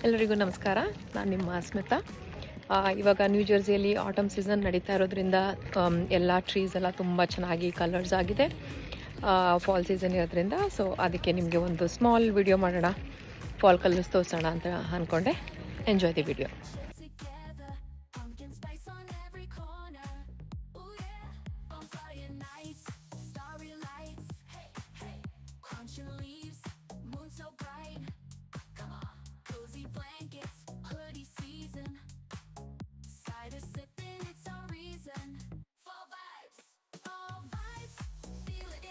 ಎಲ್ಲರಿಗೂ ನಮಸ್ಕಾರ. ನಾನು ನಿಮ್ಮ ಸ್ಮಿತಾ. ಇವಾಗ ನ್ಯೂ ಜೆರ್ಸಿಯಲ್ಲಿ ಆಟಮ್ ಸೀಸನ್ ನಡೀತಾ ಇರೋದ್ರಿಂದ ಎಲ್ಲ ಟ್ರೀಸ್ ಎಲ್ಲ ತುಂಬ ಚೆನ್ನಾಗಿ ಕಲರ್ಸ್ ಆಗಿದೆ. ಫಾಲ್ ಸೀಸನ್ ಇರೋದ್ರಿಂದ ಸೊ ಅದಕ್ಕೆ ನಿಮಗೆ ಒಂದು ಸ್ಮಾಲ್ ವಿಡಿಯೋ ಮಾಡೋಣ, ಫಾಲ್ ಕಲರ್ಸ್ ತೋರಿಸೋಣ ಅಂತ ಅಂದ್ಕೊಂಡೆ. Enjoy the video.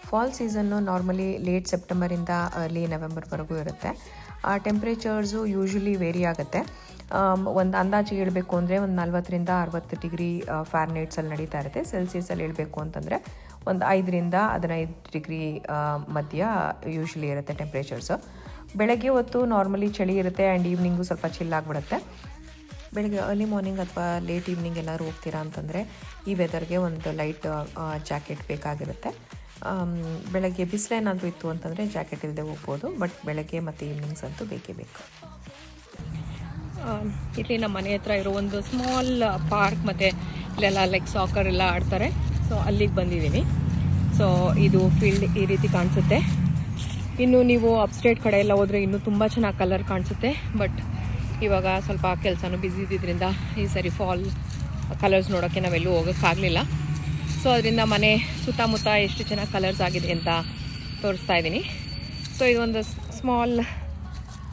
Fall season normally late ಸೆಪ್ಟೆಂಬರಿಂದ ಅರ್ಲಿ ನವೆಂಬರ್ವರೆಗೂ ಇರುತ್ತೆ. ಟೆಂಪ್ರೇಚರ್ಸು ಯೂಶ್ವಲಿ ವೇರಿ ಆಗುತ್ತೆ. ಒಂದು ಅಂದಾಜಿಗೆ ಹೇಳಬೇಕು ಅಂದರೆ ಒಂದು 40ರಿಂದ 60 ಡಿಗ್ರಿ ಫ್ಯಾರ್ನೈಟ್ಸಲ್ಲಿ ನಡೀತಾ ಇರುತ್ತೆ. ಸೆಲ್ಸಿಯಸಲ್ಲಿ ಹೇಳಬೇಕು ಅಂತಂದರೆ ಒಂದು 5ರಿಂದ 15 ಡಿಗ್ರಿ ಮಧ್ಯ ಯೂಶ್ವಲಿ ಇರುತ್ತೆ ಟೆಂಪ್ರೇಚರ್ಸು. ಬೆಳಗ್ಗೆ ಹೊತ್ತು ನಾರ್ಮಲಿ ಚಳಿ ಇರುತ್ತೆ ಆ್ಯಂಡ್ ಈವ್ನಿಂಗು ಸ್ವಲ್ಪ ಚಿಲ್ ಆಗಿಬಿಡುತ್ತೆ. ಬೆಳಗ್ಗೆ ಅರ್ಲಿ ಮಾರ್ನಿಂಗ್ ಅಥವಾ ಲೇಟ್ ಈವ್ನಿಂಗ್ ಎಲ್ಲರೂ ಹೋಗ್ತೀರಾ ಅಂತಂದರೆ ಈ ವೆದರ್ಗೆ ಒಂದು ಲೈಟ್ ಜಾಕೆಟ್ ಬೇಕಾಗಿರುತ್ತೆ. ಬೆಳಗ್ಗೆ ಬಿಸಿಲೇನಾದರೂ ಇತ್ತು ಅಂತಂದರೆ ಜಾಕೆಟ್ ಇಲ್ಲದೆ ಹೋಗ್ಬೋದು, ಬಟ್ ಬೆಳಗ್ಗೆ ಮತ್ತು ಈವ್ನಿಂಗ್ಸ್ ಅಂತೂ ಬೇಕೇ ಬೇಕು. ಇಲ್ಲಿ ನಮ್ಮ ಮನೆ ಹತ್ರ ಇರೋ ಒಂದು ಸ್ಮಾಲ್ ಪಾರ್ಕ್ ಮತ್ತು ಇಲ್ಲೆಲ್ಲ ಲೈಕ್ ಸಾಕರ್ ಎಲ್ಲ ಆಡ್ತಾರೆ. ಸೊ ಅಲ್ಲಿಗೆ ಬಂದಿದ್ದೀನಿ. ಸೊ ಇದು ಫೀಲ್ಡ್ ಈ ರೀತಿ ಕಾಣಿಸುತ್ತೆ. ಇನ್ನು ನೀವು ಅಪ್ಸ್ಟೇಟ್ ಕಡೆ ಎಲ್ಲ ಹೋದರೆ ಇನ್ನೂ ತುಂಬ ಚೆನ್ನಾಗಿ ಕಲರ್ ಕಾಣಿಸುತ್ತೆ. ಬಟ್ ಇವಾಗ ಸ್ವಲ್ಪ ಕೆಲಸನೂ ಬ್ಯುಸಿ ಇದ್ದಿದ್ದರಿಂದ ಈ ಸರಿ ಫಾಲ್ ಕಲರ್ಸ್ ನೋಡೋಕ್ಕೆ ನಾವೆಲ್ಲೂ ಹೋಗೋಕ್ಕಾಗಲಿಲ್ಲ. ಸೊ ಅದರಿಂದ ಮನೆ ಸುತ್ತಮುತ್ತ ಎಷ್ಟು ಚೆನ್ನಾಗಿ ಕಲರ್ಸ್ ಆಗಿದೆ ಅಂತ ತೋರಿಸ್ತಾ ಇದ್ದೀನಿ. ಸೊ ಇದೊಂದು ಸ್ಮಾಲ್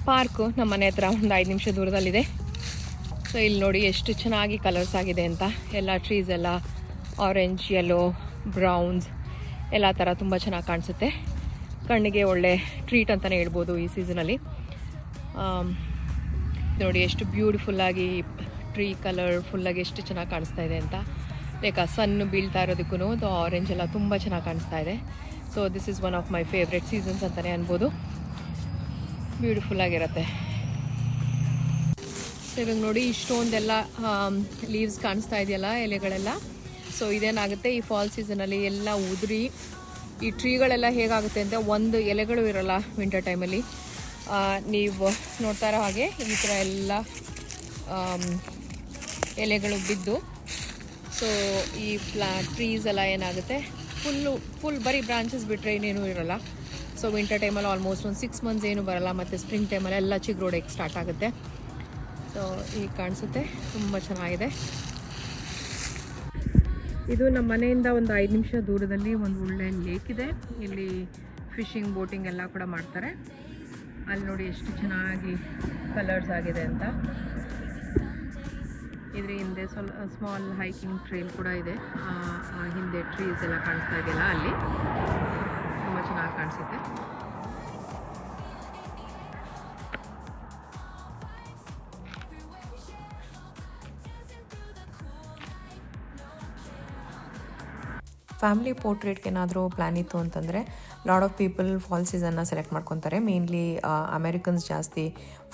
ಪಾರ್ಕು ನಮ್ಮ ಮನೆ ಹತ್ರ ಒಂದು 5 ನಿಮಿಷ ದೂರದಲ್ಲಿದೆ. ಸೊ ಇಲ್ಲಿ ನೋಡಿ ಎಷ್ಟು ಚೆನ್ನಾಗಿ ಕಲರ್ಸ್ ಆಗಿದೆ ಅಂತ. ಎಲ್ಲ ಟ್ರೀಸ್ ಎಲ್ಲ ಆರೆಂಜ್, ಯೆಲ್ಲೋ, ಬ್ರೌನ್ಸ್ ಎಲ್ಲ ಥರ ತುಂಬ ಚೆನ್ನಾಗಿ ಕಾಣಿಸುತ್ತೆ. ಕಣ್ಣಿಗೆ ಒಳ್ಳೆ ಟ್ರೀಟ್ ಅಂತಲೇ ಹೇಳ್ಬೋದು ಈ ಸೀಸನಲ್ಲಿ. ನೋಡಿ ಎಷ್ಟು ಬ್ಯೂಟಿಫುಲ್ಲಾಗಿ ಟ್ರೀ ಕಲರ್ ಫುಲ್ಲಾಗಿ ಎಷ್ಟು ಚೆನ್ನಾಗಿ ಕಾಣಿಸ್ತಾ ಇದೆ ಅಂತ. ಲೈಕ್ ಆ ಸನ್ನು ಬೀಳ್ತಾ ಇರೋದಕ್ಕೂ ಅದು ಆರೆಂಜ್ ಎಲ್ಲ ತುಂಬ ಚೆನ್ನಾಗಿ ಕಾಣಿಸ್ತಾ ಇದೆ. So this is one of my favourite seasons ಅಂತಲೇ ಅನ್ಬೋದು. ಬ್ಯೂಟಿಫುಲ್ಲಾಗಿರುತ್ತೆ. ಸೊ ಇವಾಗ ನೋಡಿ ಇಷ್ಟೊಂದೆಲ್ಲ ಲೀವ್ಸ್ ಕಾಣಿಸ್ತಾ ಇದೆಯಲ್ಲ, ಎಲೆಗಳೆಲ್ಲ. ಸೊ ಇದೇನಾಗುತ್ತೆ, ಈ ಫಾಲ್ ಸೀಸನಲ್ಲಿ ಎಲ್ಲ ಉದುರಿ ಈ ಟ್ರೀಗಳೆಲ್ಲ ಹೇಗಾಗುತ್ತೆ ಅಂದರೆ ಒಂದು ಎಲೆಗಳು ಇರೋಲ್ಲ ವಿಂಟರ್ ಟೈಮಲ್ಲಿ. ನೀವು ನೋಡ್ತಾ ಇರೋ ಹಾಗೆ ಈ ಥರ ಎಲ್ಲ ಎಲೆಗಳು ಬಿದ್ದು ಸೊ ಈ ಟ್ರೀಸ್ ಎಲ್ಲ ಏನಾಗುತ್ತೆ ಫುಲ್ ಬರೀ ಬ್ರಾಂಚಸ್ ಬಿಟ್ಟರೆ ಇನ್ನೇನು ಇರೋಲ್ಲ. ಸೊ ವಿಂಟರ್ ಟೈಮಲ್ಲಿ ಆಲ್ಮೋಸ್ಟ್ ಒಂದು 6 ಮಂತ್ಸ್ ಏನು ಬರೋಲ್ಲ. ಮತ್ತು ಸ್ಪ್ರಿಂಗ್ ಟೈಮಲ್ಲಿ ಎಲ್ಲ ಚಿಗುರೋಡಕ್ಕೆ ಸ್ಟಾರ್ಟ್ ಆಗುತ್ತೆ. ಸೊ ಈಗ ಕಾಣಿಸುತ್ತೆ, ತುಂಬ ಚೆನ್ನಾಗಿದೆ. ಇದು ನಮ್ಮ ಮನೆಯಿಂದ ಒಂದು 5 ನಿಮಿಷ ದೂರದಲ್ಲಿ ಒಂದು ಒಳ್ಳೆ ಲೇಕ್ ಇದೆ. ಇಲ್ಲಿ ಫಿಶಿಂಗ್, ಬೋಟಿಂಗ್ ಎಲ್ಲ ಕೂಡ ಮಾಡ್ತಾರೆ. ಅಲ್ಲಿ ನೋಡಿ ಎಷ್ಟು ಚೆನ್ನಾಗಿ ಕಲರ್ಸ್ ಆಗಿದೆ ಅಂತ. ಇದ್ರ ಹಿಂದೆ ಸ್ಮಾಲ್ ಹೈಕಿಂಗ್ ಟ್ರೇಲ್ ಕೂಡ ಇದೆ. ಹಿಂದೆ ಟ್ರೀಸ್ ಎಲ್ಲ ಕಾಣಿಸ್ತಾ ಇದೆಯಲ್ಲ, ಅಲ್ಲಿ ತುಂಬ ಚೆನ್ನಾಗಿ ಕಾಣಿಸುತ್ತೆ. ಫ್ಯಾಮಿಲಿ ಪೋರ್ಟ್ರೇಟ್ಗೆ ಏನಾದರೂ ಪ್ಲ್ಯಾನ್ ಇತ್ತು ಅಂತಂದರೆ ಲಾಟ್ ಆಫ್ ಪೀಪಲ್ ಫಾಲ್ ಸೀಸನ್ನ ಸೆಲೆಕ್ಟ್ ಮಾಡ್ಕೊತಾರೆ. ಮೇನ್ಲಿ ಅಮೆರಿಕನ್ಸ್ ಜಾಸ್ತಿ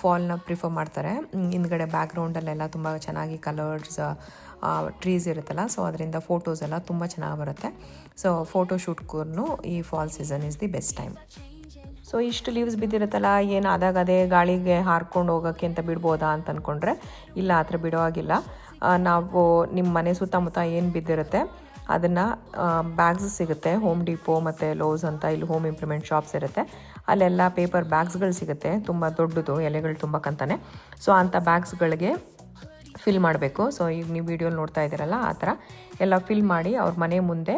ಫಾಲ್ನ ಪ್ರಿಫರ್ ಮಾಡ್ತಾರೆ. ಹಿಂದ್ಗಡೆ ಬ್ಯಾಕ್ಗ್ರೌಂಡಲ್ಲೆಲ್ಲ ತುಂಬ ಚೆನ್ನಾಗಿ ಕಲರ್ಸ್ ಟ್ರೀಸ್ ಇರುತ್ತಲ್ಲ, ಸೊ ಅದರಿಂದ ಫೋಟೋಸ್ ಎಲ್ಲ ತುಂಬ ಚೆನ್ನಾಗಿ ಬರುತ್ತೆ. ಸೊ ಫೋಟೋ ಶೂಟ್ಗೂ ಈ fall season is the best time. So ಇಷ್ಟು ಲೀವ್ಸ್ ಬಿದ್ದಿರುತ್ತಲ್ಲ, ಏನು ಆದಾಗ ಅದೇ ಗಾಳಿಗೆ ಹಾರ್ಕೊಂಡು ಹೋಗೋಕ್ಕೆ ಅಂತ ಬಿಡ್ಬೋದಾ ಅಂತ ಅಂದ್ಕೊಂಡ್ರೆ ಇಲ್ಲ, ಆ ಥರ ಬಿಡೋ ಆಗಿಲ್ಲ. ನಾವು ನಿಮ್ಮ ಮನೆ ಸುತ್ತಮುತ್ತ ಏನು ಬಿದ್ದಿರುತ್ತೆ ಅದನ್ನು ಬ್ಯಾಗ್ಸ್ ಸಿಗುತ್ತೆ. ಹೋಮ್ ಡಿಪೋ ಮತ್ತು ಲೋಸ್ ಅಂತ ಇಲ್ಲಿ ಹೋಮ್ ಇಂಪ್ಲಿಮೆಂಟ್ ಶಾಪ್ಸ್ ಇರುತ್ತೆ. ಅಲ್ಲೆಲ್ಲ ಪೇಪರ್ ಬ್ಯಾಗ್ಸ್ಗಳು ಸಿಗುತ್ತೆ, ತುಂಬ ದೊಡ್ಡದು, ಎಲೆಗಳು ತುಂಬಕ್ಕಂತಾನೆ. ಸೊ ಅಂಥ ಬ್ಯಾಗ್ಸ್ಗಳಿಗೆ ಫಿಲ್ ಮಾಡಬೇಕು. ಸೊ ಈಗ ನೀವು ವೀಡಿಯೋಲಿ ನೋಡ್ತಾ ಇದ್ದೀರಲ್ಲ, ಆ ಥರ ಎಲ್ಲ ಫಿಲ್ ಮಾಡಿ ಅವ್ರ ಮನೆ ಮುಂದೆ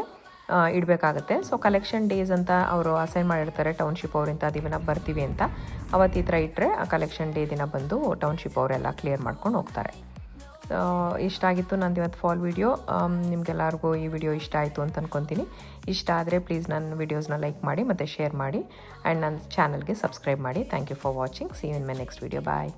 ಇಡಬೇಕಾಗುತ್ತೆ. ಸೊ ಕಲೆಕ್ಷನ್ ಡೇಸ್ ಅಂತ ಅವರು ಅಸೈನ್ ಮಾಡಿರ್ತಾರೆ ಟೌನ್ಶಿಪ್ ಅವರಿಂದ, ದಿನ ಬರ್ತೀವಿ ಅಂತ. ಅವತ್ತು ಈ ಥರ ಇಟ್ಟರೆ ಆ ಕಲೆಕ್ಷನ್ ಡೇ ದಿನ ಬಂದು ಟೌನ್ಶಿಪ್ ಅವರೆಲ್ಲ ಕ್ಲಿಯರ್ ಮಾಡ್ಕೊಂಡು ಹೋಗ್ತಾರೆ. ಇಷ್ಟ ಆಗಿತ್ತು ನಂದು ಇವತ್ತು ಫಾಲ್ ವಿಡಿಯೋ. ನಿಮಗೆಲ್ಲರಿಗೂ ಈ ವಿಡಿಯೋ ಇಷ್ಟ ಆಯಿತು ಅಂತ ಅಂದ್ಕೊತೀನಿ. ಇಷ್ಟ ಆದರೆ ಪ್ಲೀಸ್ ನನ್ನ ವಿಡಿಯೋಸ್ನ ಲೈಕ್ ಮಾಡಿ ಮತ್ತು ಶೇರ್ ಮಾಡಿ ಆ್ಯಂಡ್ ನನ್ನ ಚಾನಲ್ಗೆ ಸಬ್ಸ್ಕ್ರೈಬ್ ಮಾಡಿ. Thank you for watching. See you in my next video. Bye.